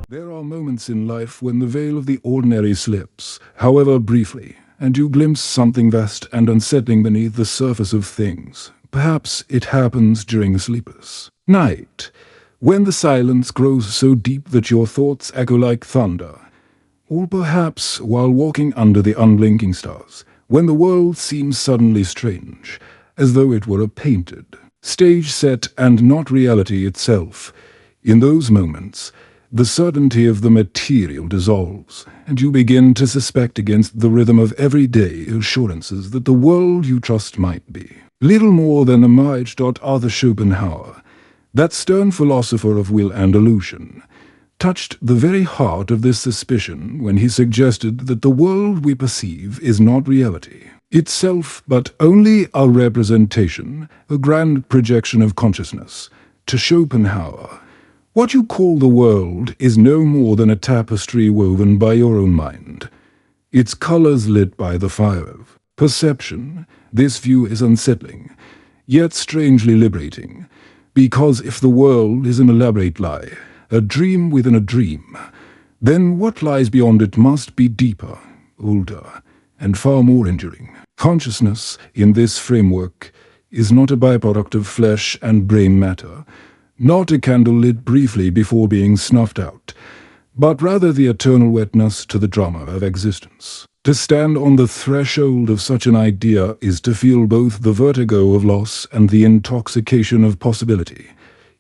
There are moments in life when the veil of the ordinary slips, however briefly, and you glimpse something vast and unsettling beneath the surface of things. Perhaps it happens during a sleepless night, when the silence grows so deep that your thoughts echo like thunder. Or perhaps while walking under the unblinking stars, when the world seems suddenly strange, as though it were a painted stage set and not reality itself. In those moments, the certainty of the material dissolves, and you begin to suspect against the rhythm of everyday assurances that the world you trust might be little more than a mirage. Arthur Schopenhauer, that stern philosopher of will and illusion, touched the very heart of this suspicion when he suggested that the world we perceive is not reality itself, but only a representation, a grand projection of consciousness. To Schopenhauer, what you call the world is no more than a tapestry woven by your own mind, its colors lit by the fire of perception. This view is unsettling, yet strangely liberating, because if the world is an elaborate lie, a dream within a dream, then what lies beyond it must be deeper, older, and far more enduring. Consciousness, in this framework, is not a byproduct of flesh and brain matter, not a candle lit briefly before being snuffed out, but rather the eternal witness to the drama of existence. To stand on the threshold of such an idea is to feel both the vertigo of loss and the intoxication of possibility.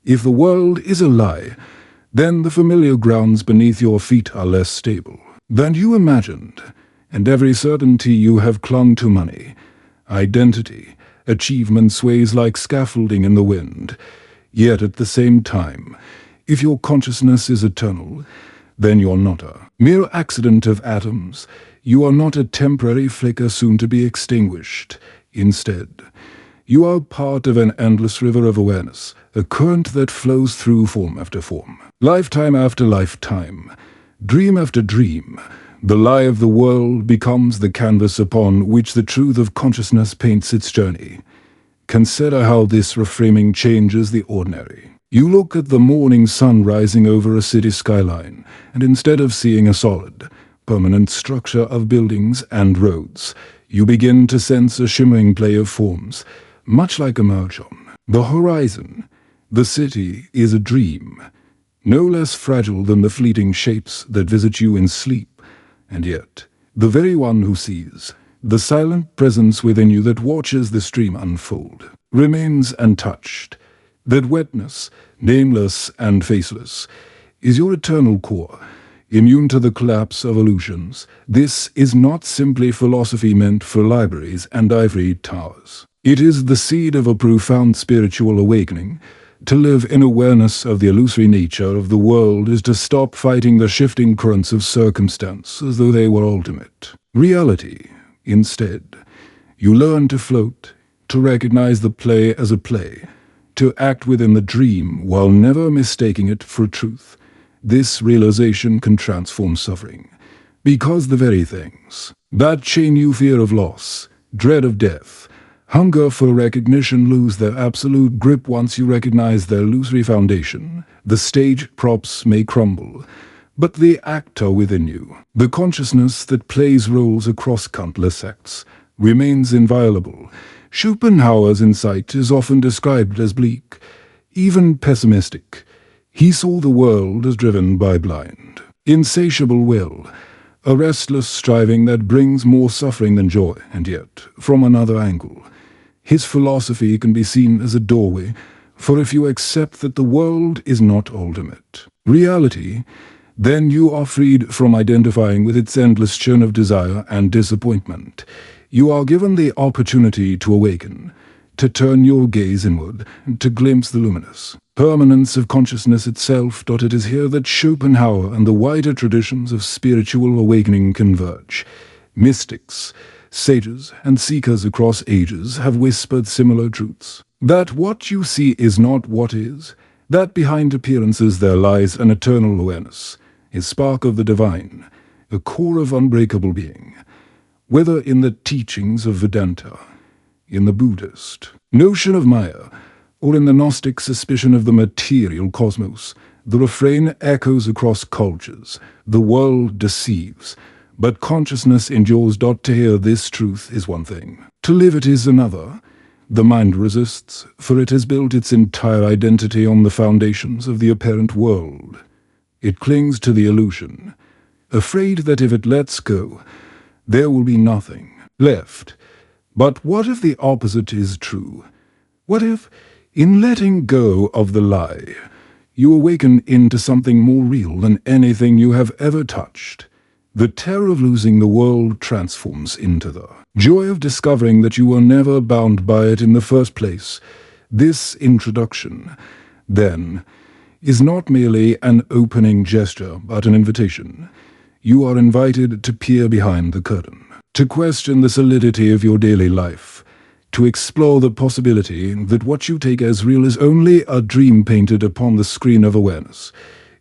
If the world is a lie, then the familiar grounds beneath your feet are less stable than you imagined, and every certainty you have clung to, money, identity, achievement, sways like scaffolding in the wind. Yet at the same time, if your consciousness is eternal, then you're not a mere accident of atoms. You are not a temporary flicker soon to be extinguished. Instead, you are part of an endless river of awareness, a current that flows through form after form, lifetime after lifetime, dream after dream. The lie of the world becomes the canvas upon which the truth of consciousness paints its journey. Consider how this reframing changes the ordinary. You look at the morning sun rising over a city skyline, and instead of seeing a solid, permanent structure of buildings and roads, you begin to sense a shimmering play of forms, much like a merge on the horizon. The city is a dream, no less fragile than the fleeting shapes that visit you in sleep. And yet, the very one who sees, the silent presence within you that watches the stream unfold, remains untouched. That wetness, nameless and faceless, is your eternal core, immune to the collapse of illusions. This is not simply philosophy meant for libraries and ivory towers. It is the seed of a profound spiritual awakening. To live in awareness of the illusory nature of the world is to stop fighting the shifting currents of circumstance as though they were ultimate reality. Instead, you learn to float, to recognize the play as a play, to act within the dream while never mistaking it for truth. This realization can transform suffering, because the very things that chain you, fear of loss, dread of death, hunger for recognition, lose their absolute grip once you recognize their illusory foundation. The stage props may crumble, but the actor within you, the consciousness that plays roles across countless acts, remains inviolable. Schopenhauer's insight is often described as bleak, even pessimistic. He saw the world as driven by blind, insatiable will, a restless striving that brings more suffering than joy, and yet, from another angle, his philosophy can be seen as a doorway, for if you accept that the world is not ultimate reality, then you are freed from identifying with its endless churn of desire and disappointment. You are given the opportunity to awaken, to turn your gaze inward, to glimpse the luminous permanence of consciousness itself. It is here that Schopenhauer and the wider traditions of spiritual awakening converge. Mystics, sages, and seekers across ages have whispered similar truths. That what you see is not what is, that behind appearances there lies an eternal awareness, a spark of the divine, a core of unbreakable being. Whether in the teachings of Vedanta, in the Buddhist notion of Maya, or in the Gnostic suspicion of the material cosmos, The refrain echoes across cultures. The world deceives, but consciousness endures. To hear this truth is one thing. To live it is another. The mind resists, for it has built its entire identity on the foundations of the apparent world. It clings to the illusion, afraid that if it lets go, there will be nothing left. But what if the opposite is true? What if, in letting go of the lie, you awaken into something more real than anything you have ever touched? The terror of losing the world transforms into the joy of discovering that you were never bound by it in the first place. This introduction, then, is not merely an opening gesture, but an invitation. You are invited to peer behind the curtain, to question the solidity of your daily life, to explore the possibility that what you take as real is only a dream painted upon the screen of awareness.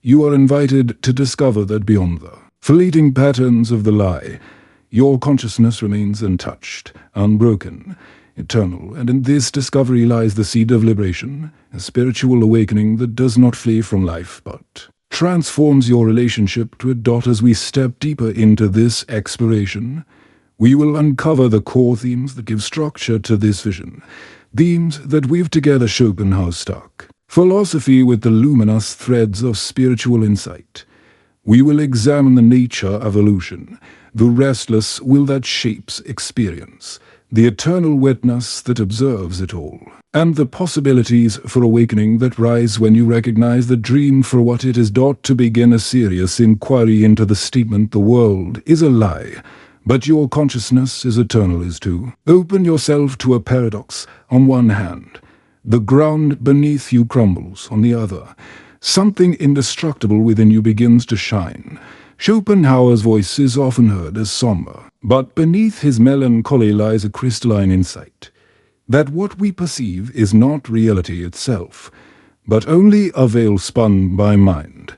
You are invited to discover that beyond the fleeting patterns of the lie, your consciousness remains untouched, unbroken, eternal, and in this discovery lies the seed of liberation, a spiritual awakening that does not flee from life, but transforms your relationship to it. As we step deeper into this exploration, we will uncover the core themes that give structure to this vision, themes that weave together Schopenhauer stuck philosophy with the luminous threads of spiritual insight. We will examine the nature of illusion, the restless will that shapes experience, the eternal witness that observes it all, and the possibilities for awakening that rise when you recognize the dream for what it is. To begin a serious inquiry into the statement "the world is a lie, but your consciousness is eternal" is to open yourself to a paradox. On one hand, the ground beneath you crumbles. On the other, something indestructible within you begins to shine. Schopenhauer's voice is often heard as somber, but beneath his melancholy lies a crystalline insight that what we perceive is not reality itself, but only a veil spun by mind.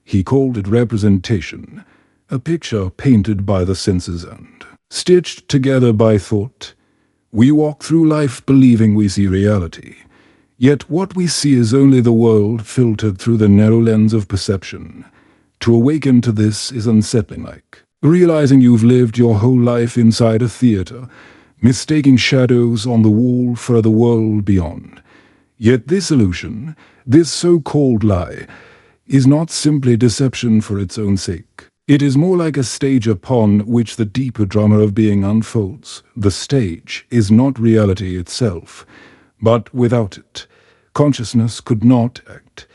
He called it representation, a picture painted by the senses and stitched together by thought. We walk through life believing we see reality, yet what we see is only the world filtered through the narrow lens of perception. To awaken to this is unsettling, like realizing you've lived your whole life inside a theater, mistaking shadows on the wall for the world beyond. Yet this illusion, this so-called lie, is not simply deception for its own sake. It is more like a stage upon which the deeper drama of being unfolds. The stage is not reality itself, but without it, consciousness could not act,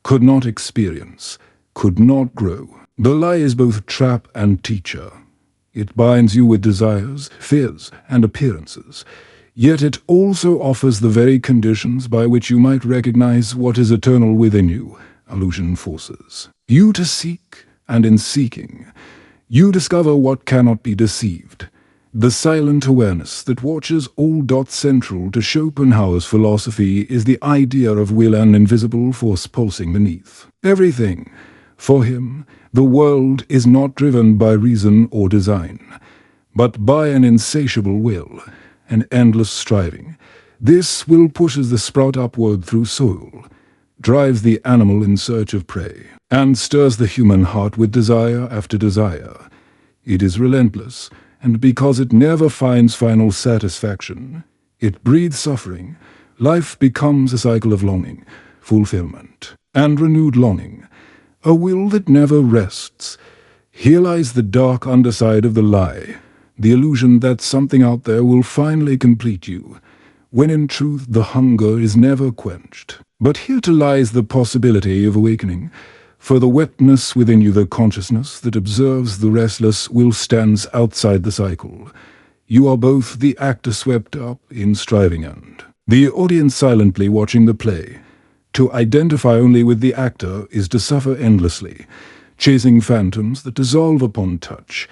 could not experience, could not grow. The lie is both trap and teacher. It binds you with desires, fears, and appearances, yet it also offers the very conditions by which you might recognize what is eternal within you. Illusion forces you to seek, and in seeking, you discover what cannot be deceived. The silent awareness that watches all. Central to Schopenhauer's philosophy is the idea of will, an invisible force pulsing beneath everything. For him, the world is not driven by reason or design, but by an insatiable will, an endless striving. This will pushes the sprout upward through soil, drives the animal in search of prey, and stirs the human heart with desire after desire. It is relentless, and because it never finds final satisfaction, it breeds suffering. Life becomes a cycle of longing, fulfillment, and renewed longing, a will that never rests. Here lies the dark underside of the lie, the illusion that something out there will finally complete you, when in truth the hunger is never quenched. But here too lies the possibility of awakening, for the witness within you, the consciousness that observes the restless will, stands outside the cycle. You are both the actor swept up in striving and the audience silently watching the play. To identify only with the actor is to suffer endlessly, chasing phantoms that dissolve upon touch.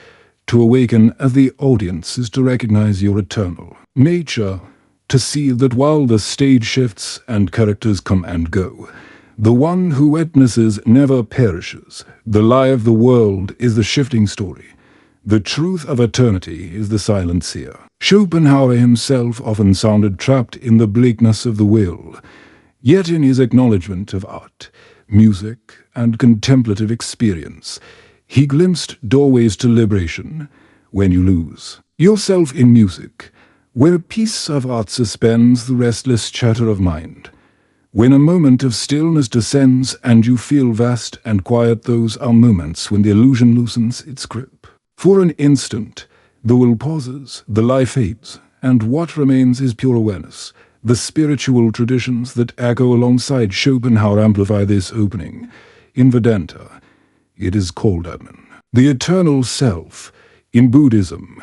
To awaken as the audience is to recognize your eternal nature, to see that while the stage shifts and characters come and go, the one who witnesses never perishes. The lie of the world is the shifting story. The truth of eternity is the silent seer. Schopenhauer himself often sounded trapped in the bleakness of the will. Yet in his acknowledgement of art, music, and contemplative experience. He glimpsed doorways to liberation. When you lose yourself in music, where a piece of art suspends the restless chatter of mind, when a moment of stillness descends and you feel vast and quiet, those are moments when the illusion loosens its grip. For an instant, the will pauses, the lie fades, and what remains is pure awareness. The spiritual traditions that echo alongside Schopenhauer amplify this opening. In Vedanta, it is called Atman, the eternal self. In Buddhism,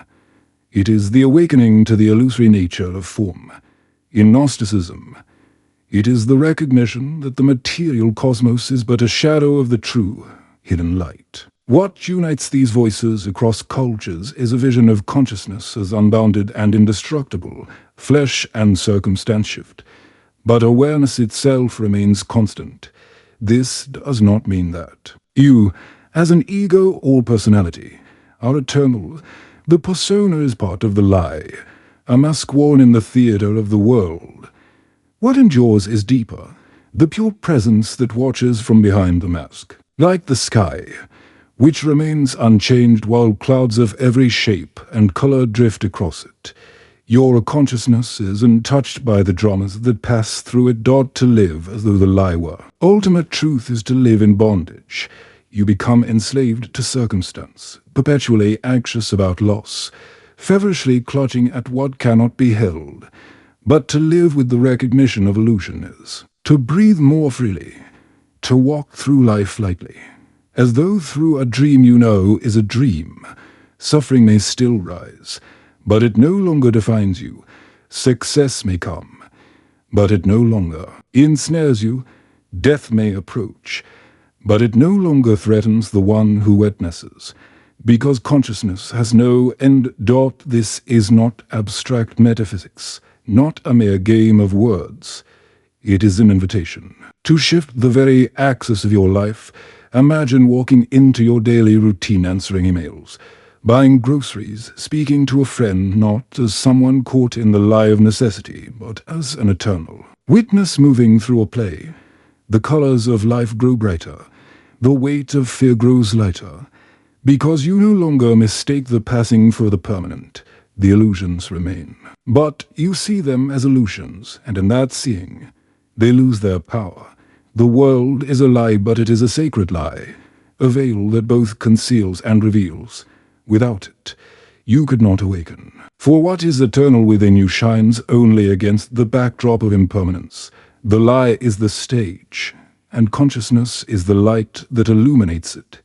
it is the awakening to the illusory nature of form. In Gnosticism, it is the recognition that the material cosmos is but a shadow of the true, hidden light. What unites these voices across cultures is a vision of consciousness as unbounded and indestructible, flesh and circumstance shift. But awareness itself remains constant. This does not mean that you, as an ego or personality, are eternal. The persona is part of the lie, a mask worn in the theater of the world. What endures is deeper, the pure presence that watches from behind the mask, like the sky, which remains unchanged while clouds of every shape and color drift across it. Your consciousness is untouched by the dramas that pass through it, to live as though the lie were. Ultimate truth is to live in bondage. You become enslaved to circumstance, perpetually anxious about loss, feverishly clutching at what cannot be held. But to live with the recognition of illusion is to breathe more freely, to walk through life lightly, as though through a dream you know is a dream. Suffering may still rise, but it no longer defines you. Success may come, but it no longer ensnares you. Death may approach, but it no longer threatens the one who witnesses, because consciousness has no end. This is not abstract metaphysics, not a mere game of words. It is an invitation to shift the very axis of your life. Imagine walking into your daily routine, answering emails, buying groceries, speaking to a friend, not as someone caught in the lie of necessity, but as an eternal witness moving through a play. The colors of life grow brighter, the weight of fear grows lighter, because you no longer mistake the passing for the permanent. The illusions remain, but you see them as illusions, and in that seeing, they lose their power. The world is a lie, but it is a sacred lie, a veil that both conceals and reveals. Without it, you could not awaken. For what is eternal within you shines only against the backdrop of impermanence. The lie is the stage, and consciousness is the light that illuminates it.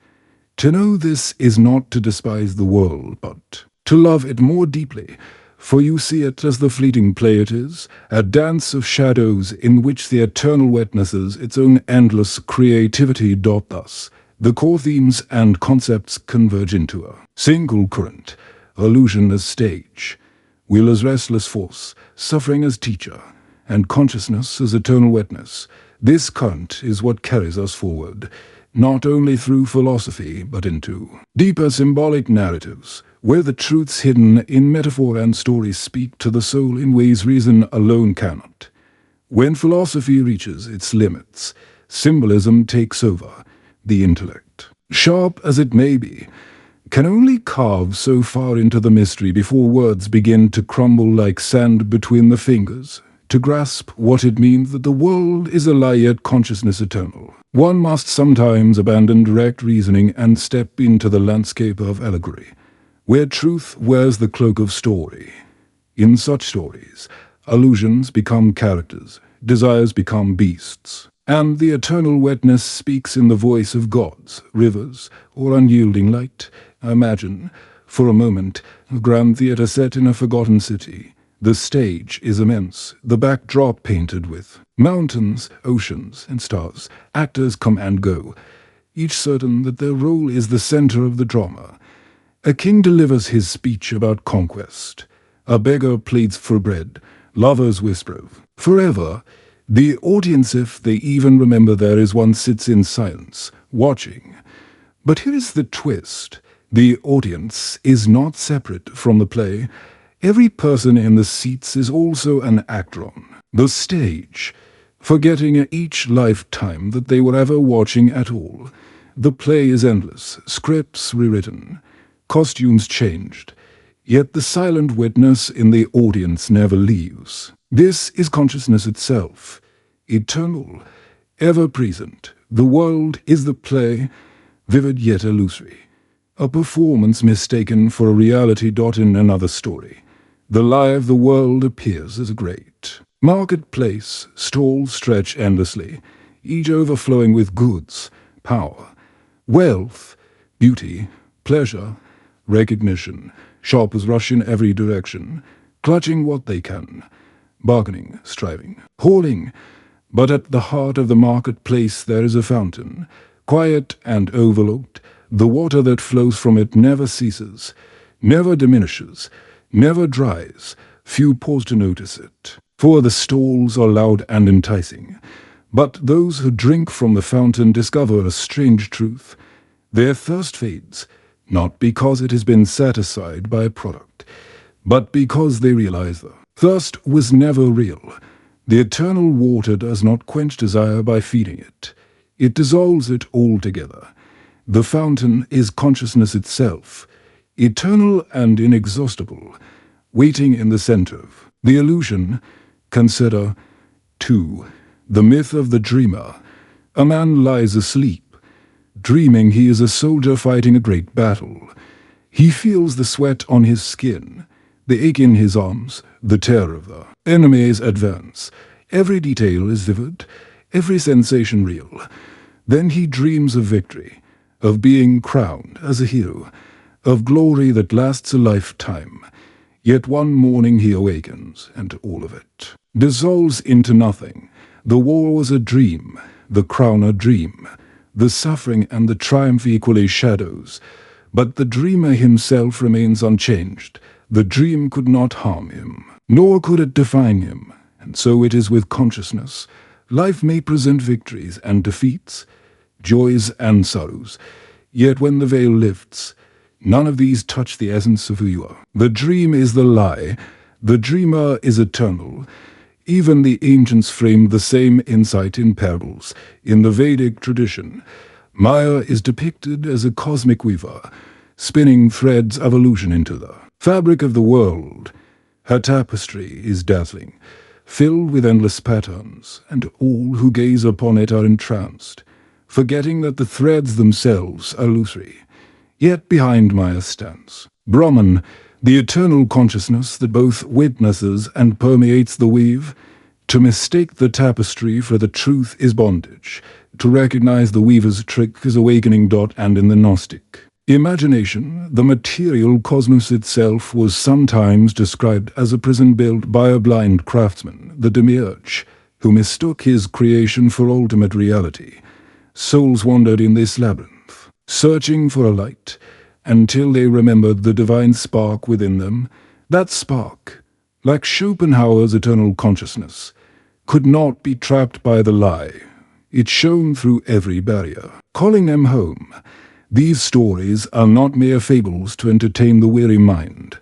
To know this is not to despise the world, but to love it more deeply, for you see it as the fleeting play it is, a dance of shadows in which the eternal witnesses its own endless creativity. Thus, the core themes and concepts converge into a single current: illusion as stage, will as restless force, suffering as teacher, and consciousness as eternal witness. This current is what carries us forward, not only through philosophy, but into deeper symbolic narratives, where the truths hidden in metaphor and story speak to the soul in ways reason alone cannot. When philosophy reaches its limits, symbolism takes over. The intellect, sharp as it may be, can only carve so far into the mystery before words begin to crumble like sand between the fingers. To grasp what it means that the world is a lie yet consciousness eternal, one must sometimes abandon direct reasoning and step into the landscape of allegory, where truth wears the cloak of story. In such stories, illusions become characters, desires become beasts, and the eternal witness speaks in the voice of gods, rivers, or unyielding light. Imagine, for a moment, a grand theater set in a forgotten city. The stage is immense, the backdrop painted with mountains, oceans, and stars. Actors come and go, each certain that their role is the center of the drama. A king delivers his speech about conquest. A beggar pleads for bread. Lovers whisper of forever. The audience, if they even remember there is one, sits in silence, watching. But here is the twist. The audience is not separate from the play. Every person in the seats is also an actor on the stage. forgetting each lifetime that they were ever watching at all. The play is endless, scripts rewritten, costumes changed, yet the silent witness in the audience never leaves. This is consciousness itself, eternal, ever-present. The world is the play, vivid yet illusory. A performance mistaken for a reality. In another story, the lie of the world appears as great. Marketplace, stalls stretch endlessly, each overflowing with goods, power, wealth, beauty, pleasure, recognition. Shoppers rush in every direction, clutching what they can, bargaining, striving, hauling. But at the heart of the marketplace there is a fountain, quiet and overlooked. The water that flows from it never ceases, never diminishes, never dries. Few pause to notice it, for the stalls are loud and enticing. But those who drink from the fountain discover a strange truth. Their thirst fades, not because it has been satisfied by a product, but because they realize the thirst was never real. The eternal water does not quench desire by feeding it. It dissolves it altogether. The fountain is consciousness itself, eternal and inexhaustible, waiting in the center of the illusion. Consider, too, the myth of the dreamer. A man lies asleep, dreaming he is a soldier fighting a great battle. He feels the sweat on his skin, the ache in his arms, the terror of the enemy's advance. Every detail is vivid, every sensation real. Then he dreams of victory, of being crowned as a hero, of glory that lasts a lifetime. Yet one morning he awakens, and all of it dissolves into nothing. The war was a dream, the crown a dream, the suffering and the triumph equally shadows. But the dreamer himself remains unchanged. The dream could not harm him, nor could it define him. And so it is with consciousness. Life may present victories and defeats, joys and sorrows, yet when the veil lifts, none of these touch the essence of who you are. The dream is the lie. The dreamer is eternal. Even the ancients framed the same insight in parables. In the Vedic tradition, Maya is depicted as a cosmic weaver, spinning threads of illusion into the fabric of the world. Her tapestry is dazzling, filled with endless patterns, and all who gaze upon it are entranced, forgetting that the threads themselves are illusory. Yet behind Maya stands Brahman, the eternal consciousness that both witnesses and permeates the weave. To mistake the tapestry for the truth is bondage. To recognize the weaver's trick is awakening. And in the Gnostic imagination, the material cosmos itself was sometimes described as a prison built by a blind craftsman, the demiurge, who mistook his creation for ultimate reality. Souls wandered in this labyrinth, searching for a light, until they remembered the divine spark within them. That spark, like Schopenhauer's eternal consciousness, could not be trapped by the lie. It shone through every barrier, calling them home. These stories are not mere fables to entertain the weary mind.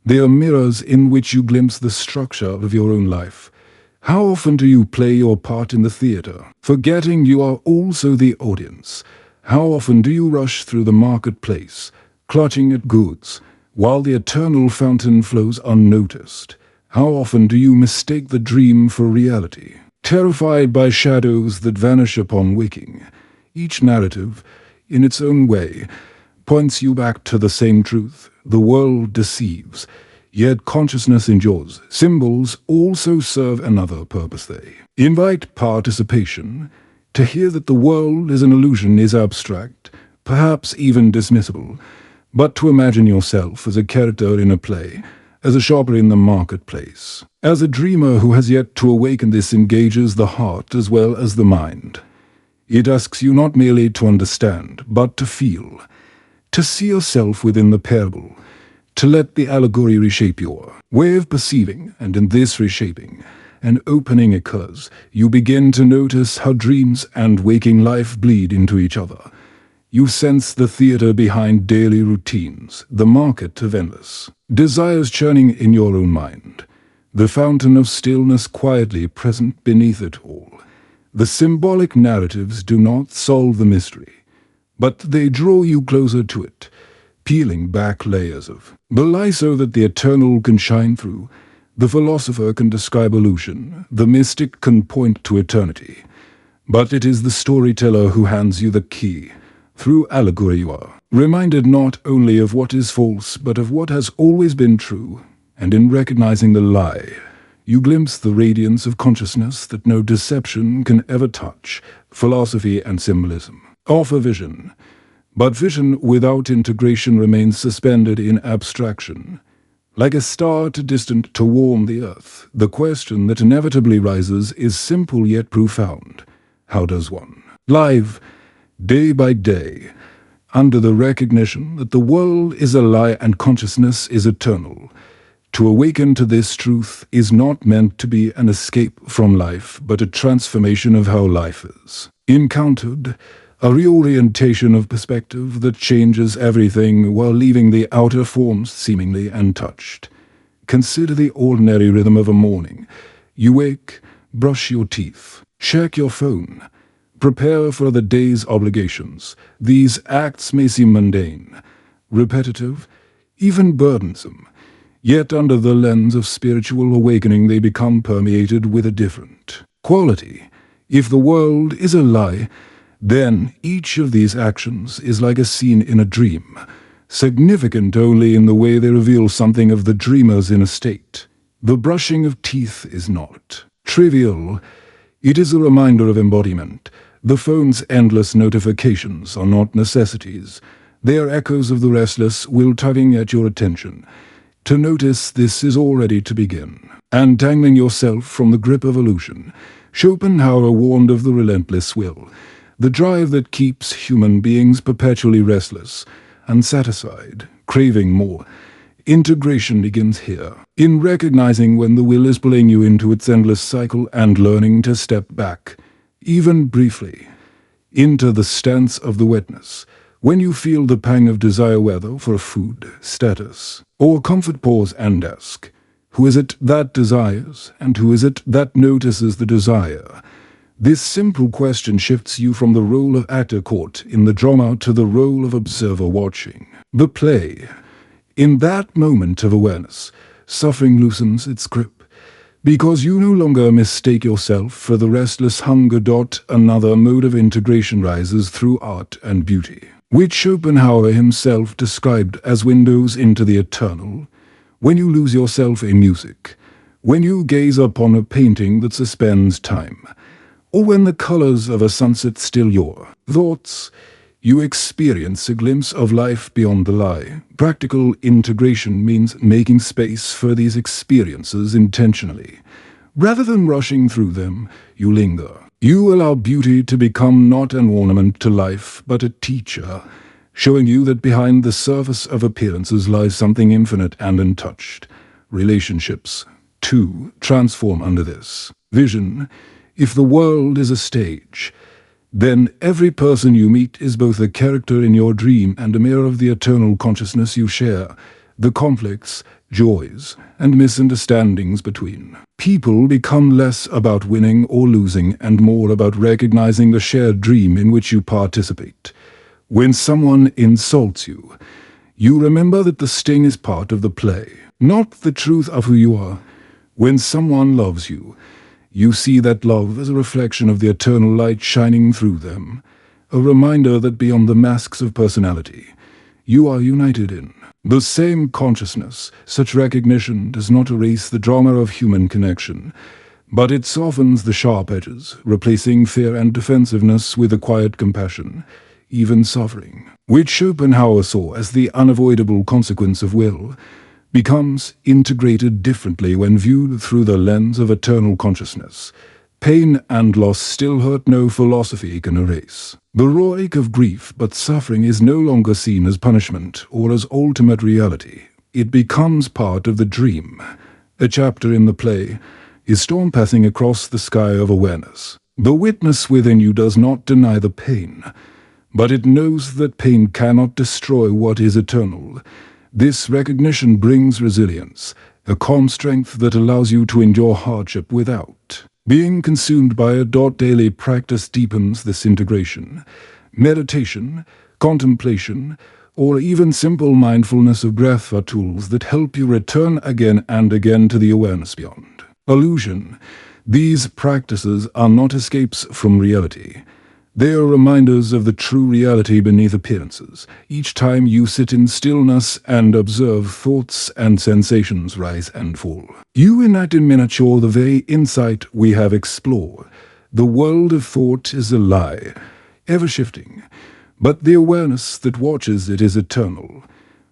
They are mirrors in which you glimpse the structure of your own life. How often do you play your part in the theater, forgetting you are also the audience? How often do you rush through the marketplace, clutching at goods, while the eternal fountain flows unnoticed? How often do you mistake the dream for reality, terrified by shadows that vanish upon waking? Each narrative, in its own way, points you back to the same truth. The world deceives, yet consciousness endures. Symbols also serve another purpose. They invite participation. To hear that the world is an illusion is abstract, perhaps even dismissible. But to imagine yourself as a character in a play, as a shopper in the marketplace, as a dreamer who has yet to awaken, this engages the heart as well as the mind. It asks you not merely to understand, but to feel, to see yourself within the parable, to let the allegory reshape your way of perceiving, and in this reshaping, an opening occurs. You begin to notice how dreams and waking life bleed into each other. You sense the theater behind daily routines, the market of endless desires churning in your own mind. the fountain of stillness quietly present beneath it all. The symbolic narratives do not solve the mystery, but they draw you closer to it, peeling back layers of the lie so that the eternal can shine through. The philosopher can describe illusion, the mystic can point to eternity. But it is the storyteller who hands you the key. Through allegory you are reminded not only of what is false, but of what has always been true. And in recognizing the lie, you glimpse the radiance of consciousness that no deception can ever touch. Philosophy and symbolism offer vision, but vision without integration remains suspended in abstraction. Like a star too distant to warm the earth, the question that inevitably rises is simple yet profound. How does one live, day by day, under the recognition that the world is a lie and consciousness is eternal? To awaken to this truth is not meant to be an escape from life, but a transformation of how life is encountered, a reorientation of perspective that changes everything while leaving the outer forms seemingly untouched. Consider the ordinary rhythm of a morning. You wake, brush your teeth, check your phone, prepare for the day's obligations. These acts may seem mundane, repetitive, even burdensome, yet under the lens of spiritual awakening they become permeated with a different quality. If the world is a lie, then each of these actions is like a scene in a dream, significant only in the way they reveal something of the dreamer's inner state. The brushing of teeth is not trivial. It is a reminder of embodiment. The phone's endless notifications are not necessities. They are echoes of the restless will tugging at your attention. To notice this is already to begin, untangling yourself from the grip of illusion. Schopenhauer warned of the relentless will, the drive that keeps human beings perpetually restless, unsatisfied, craving more. Integration begins here, in recognizing when the will is pulling you into its endless cycle and learning to step back, even briefly, into the stance of the witness. When you feel the pang of desire, whether for food, status, or comfort, pause and ask, who is it that desires, and who is it that notices the desire? This simple question shifts you from the role of actor caught in the drama to the role of observer watching the play. In that moment of awareness, suffering loosens its grip, because you no longer mistake yourself for the restless hunger. Another mode of integration rises through art and beauty, which Schopenhauer himself described as windows into the eternal. When you lose yourself in music, when you gaze upon a painting that suspends time, or when the colors of a sunset still your thoughts, you experience a glimpse of life beyond the lie. Practical integration means making space for these experiences intentionally. Rather than rushing through them, you linger. You allow beauty to become not an ornament to life, but a teacher, showing you that behind the surface of appearances lies something infinite and untouched. Relationships, too, transform under this vision. If the world is a stage, then every person you meet is both a character in your dream and a mirror of the eternal consciousness you share. The conflicts, joys, and misunderstandings between people become less about winning or losing and more about recognizing the shared dream in which you participate. When someone insults you, you remember that the sting is part of the play, not the truth of who you are. When someone loves you, you see that love as a reflection of the eternal light shining through them, a reminder that beyond the masks of personality, you are united in the same consciousness. Such recognition does not erase the drama of human connection, but it softens the sharp edges, replacing fear and defensiveness with a quiet compassion. Even suffering, which Schopenhauer saw as the unavoidable consequence of will, becomes integrated differently when viewed through the lens of eternal consciousness. Pain and loss still hurt, no philosophy can erase the raw ache of grief, but suffering is no longer seen as punishment or as ultimate reality. It becomes part of the dream. A chapter in the play is storm passing across the sky of awareness. The witness within you does not deny the pain, but it knows that pain cannot destroy what is eternal. This recognition brings resilience. a calm strength that allows you to endure hardship without being consumed by it. Daily practice deepens this integration. Meditation, contemplation, or even simple mindfulness of breath are tools that help you return again and again to the awareness beyond illusion. These practices are not escapes from reality. They are reminders of the true reality beneath appearances. Each time you sit in stillness and observe thoughts and sensations rise and fall, you enact in miniature the very insight we have explored. The world of thought is a lie, ever-shifting, but the awareness that watches it is eternal.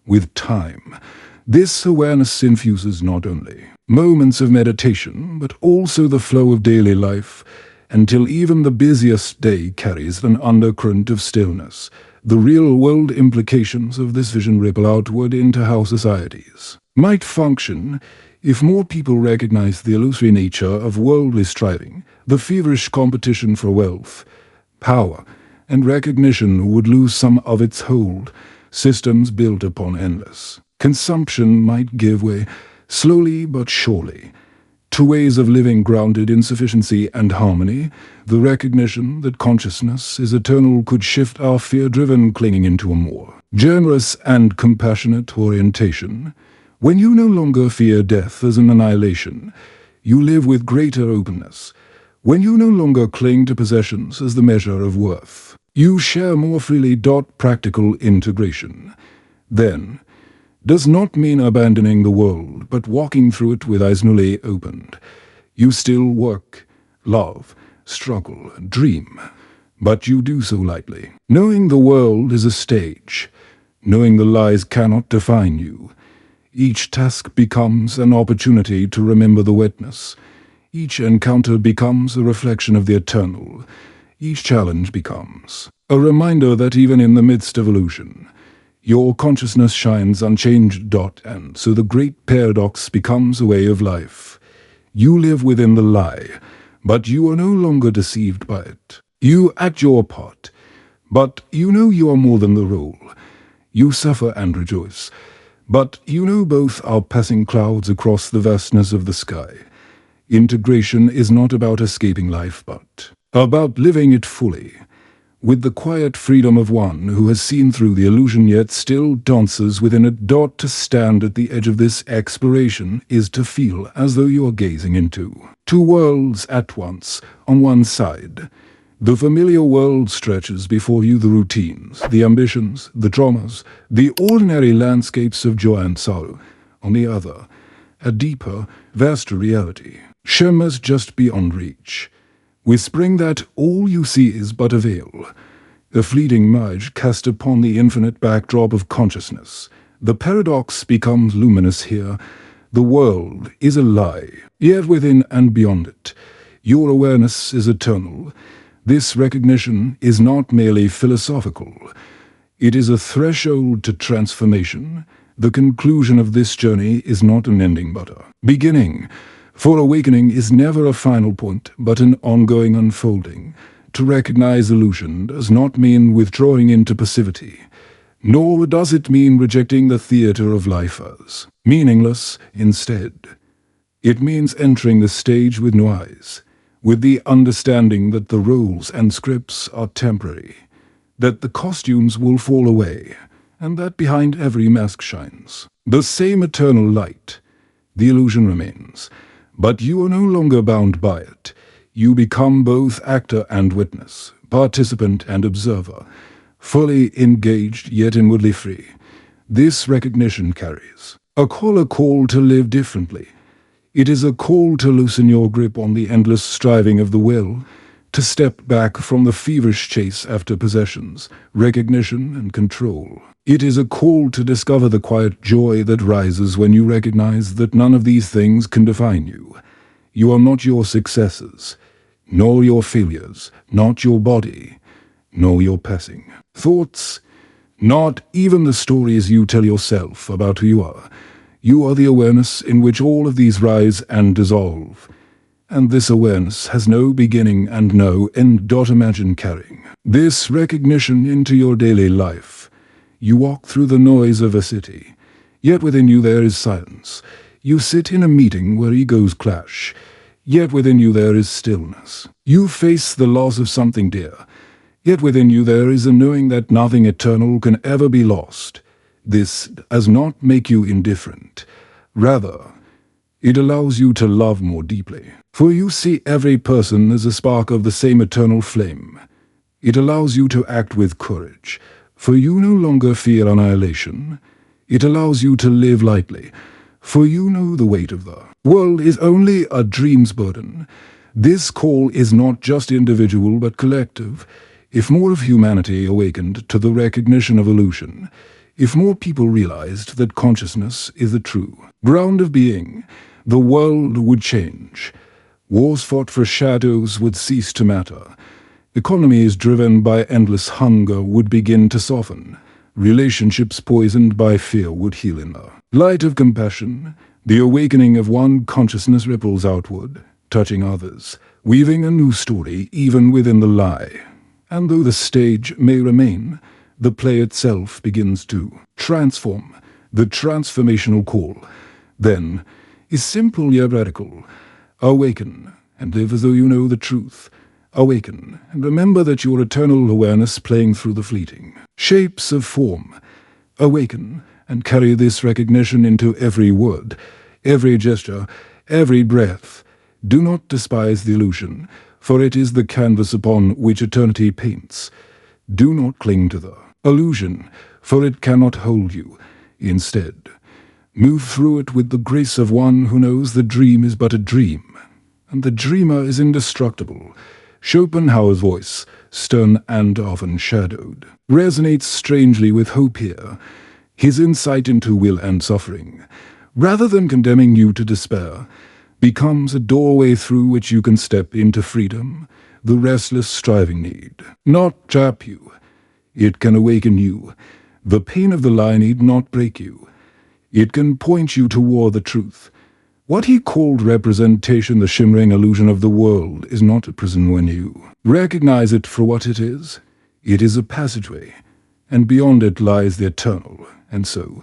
With time, this awareness infuses not only moments of meditation, but also the flow of daily life, until even the busiest day carries an undercurrent of stillness. The real-world implications of this vision ripple outward into how societies might function if more people recognize the illusory nature of worldly striving. The feverish competition for wealth, power, and recognition would lose some of its hold. Systems built upon endless consumption might give way, slowly but surely, to ways of living grounded in sufficiency and harmony. The recognition that consciousness is eternal could shift our fear-driven clinging into a more generous and compassionate orientation. When you no longer fear death as an annihilation, you live with greater openness. When you no longer cling to possessions as the measure of worth, you share more freely. Practical integration, then, does not mean abandoning the world, but walking through it with eyes newly opened. You still work, love, struggle, dream, but you do so lightly. Knowing the world is a stage, knowing the lies cannot define you. Each task becomes an opportunity to remember the witness. Each encounter becomes a reflection of the eternal. Each challenge becomes a reminder that even in the midst of illusion, your consciousness shines unchanged. And so the great paradox becomes a way of life. You live within the lie, but you are no longer deceived by it. You act your part, but you know you are more than the role. You suffer and rejoice, but you know both are passing clouds across the vastness of the sky. Integration is not about escaping life, but about living it fully, with the quiet freedom of one who has seen through the illusion yet still dances within it. To stand at the edge of this exploration is to feel as though you are gazing into two worlds at once. On one side, the familiar world stretches before you, the routines, the ambitions, the traumas, the ordinary landscapes of joy and sorrow. On the other, a deeper, vaster reality shimmers just beyond reach, whispering that all you see is but a veil, a fleeting mirage cast upon the infinite backdrop of consciousness. The paradox becomes luminous here. The world is a lie, yet within and beyond it, your awareness is eternal. This recognition is not merely philosophical. It is a threshold to transformation. The conclusion of this journey is not an ending but a beginning. For awakening is never a final point, but an ongoing unfolding. To recognize illusion does not mean withdrawing into passivity, nor does it mean rejecting the theater of life as meaningless. Instead, it means entering the stage with new eyes, with the understanding that the roles and scripts are temporary, that the costumes will fall away, and that behind every mask shines the same eternal light. The illusion remains, but you are no longer bound by it. You become both actor and witness, participant and observer, fully engaged yet inwardly free. This recognition carries a call to live differently. It is a call to loosen your grip on the endless striving of the will, to step back from the feverish chase after possessions, recognition, and control. It is a call to discover the quiet joy that rises when you recognize that none of these things can define you. You are not your successes, nor your failures, not your body, nor your passing thoughts, not even the stories you tell yourself about who you are. You are the awareness in which all of these rise and dissolve. And this awareness has no beginning and no end. Imagine carrying this recognition into your daily life. You walk through the noise of a city, yet within you there is silence. You sit in a meeting where egos clash, yet within you there is stillness. You face the loss of something dear, yet within you there is a knowing that nothing eternal can ever be lost. This does not make you indifferent. Rather, it allows you to love more deeply. For you see every person as a spark of the same eternal flame. It allows you to act with courage, for you no longer fear annihilation. It allows you to live lightly, for you know the weight of the world is only a dream's burden. This call is not just individual but collective. If more of humanity awakened to the recognition of illusion, if more people realized that consciousness is the true ground of being, the world would change. Wars fought for shadows would cease to matter. Economies driven by endless hunger would begin to soften. Relationships poisoned by fear would heal in the light of compassion. The awakening of one consciousness ripples outward, touching others, weaving a new story even within the lie. And though the stage may remain, the play itself begins to transform. The transformational call, then, is simple yet radical. Awaken, and live as though you know the truth. Awaken, and remember that your eternal awareness playing through the fleeting shapes of form. Awaken, and carry this recognition into every word, every gesture, every breath. Do not despise the illusion, for it is the canvas upon which eternity paints. Do not cling to the illusion, for it cannot hold you. Instead, move through it with the grace of one who knows the dream is but a dream, and the dreamer is indestructible. Schopenhauer's voice, stern and often shadowed, resonates strangely with hope here. His insight into will and suffering, rather than condemning you to despair, becomes a doorway through which you can step into freedom. The restless striving need not trap you. It can awaken you. The pain of the lie need not break you. It can point you toward the truth. What he called representation, the shimmering illusion of the world, is not a prison when you recognize it for what it is. It is a passageway, and beyond it lies the eternal. And so,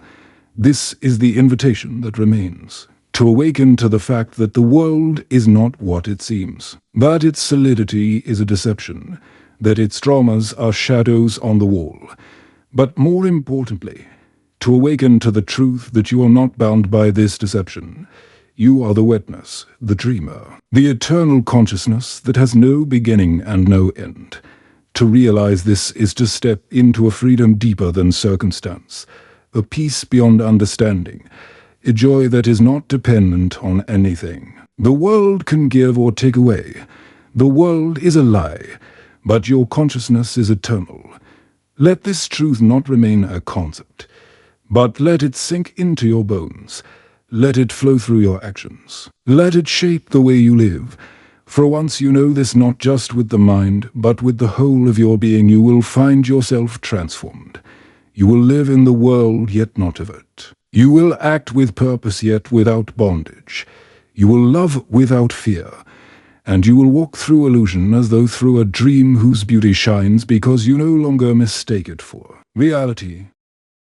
this is the invitation that remains, to awaken to the fact that the world is not what it seems, that its solidity is a deception, that its dramas are shadows on the wall. But more importantly, to awaken to the truth that you are not bound by this deception. You are the witness, the dreamer, the eternal consciousness that has no beginning and no end. To realize this is to step into a freedom deeper than circumstance, a peace beyond understanding, a joy that is not dependent on anything. The world can give or take away. The world is a lie, but your consciousness is eternal. Let this truth not remain a concept, but let it sink into your bones. Let it flow through your actions. Let it shape the way you live. For once you know this not just with the mind, but with the whole of your being, you will find yourself transformed. You will live in the world, yet not of it. You will act with purpose, yet without bondage. You will love without fear. And you will walk through illusion as though through a dream whose beauty shines because you no longer mistake it for reality.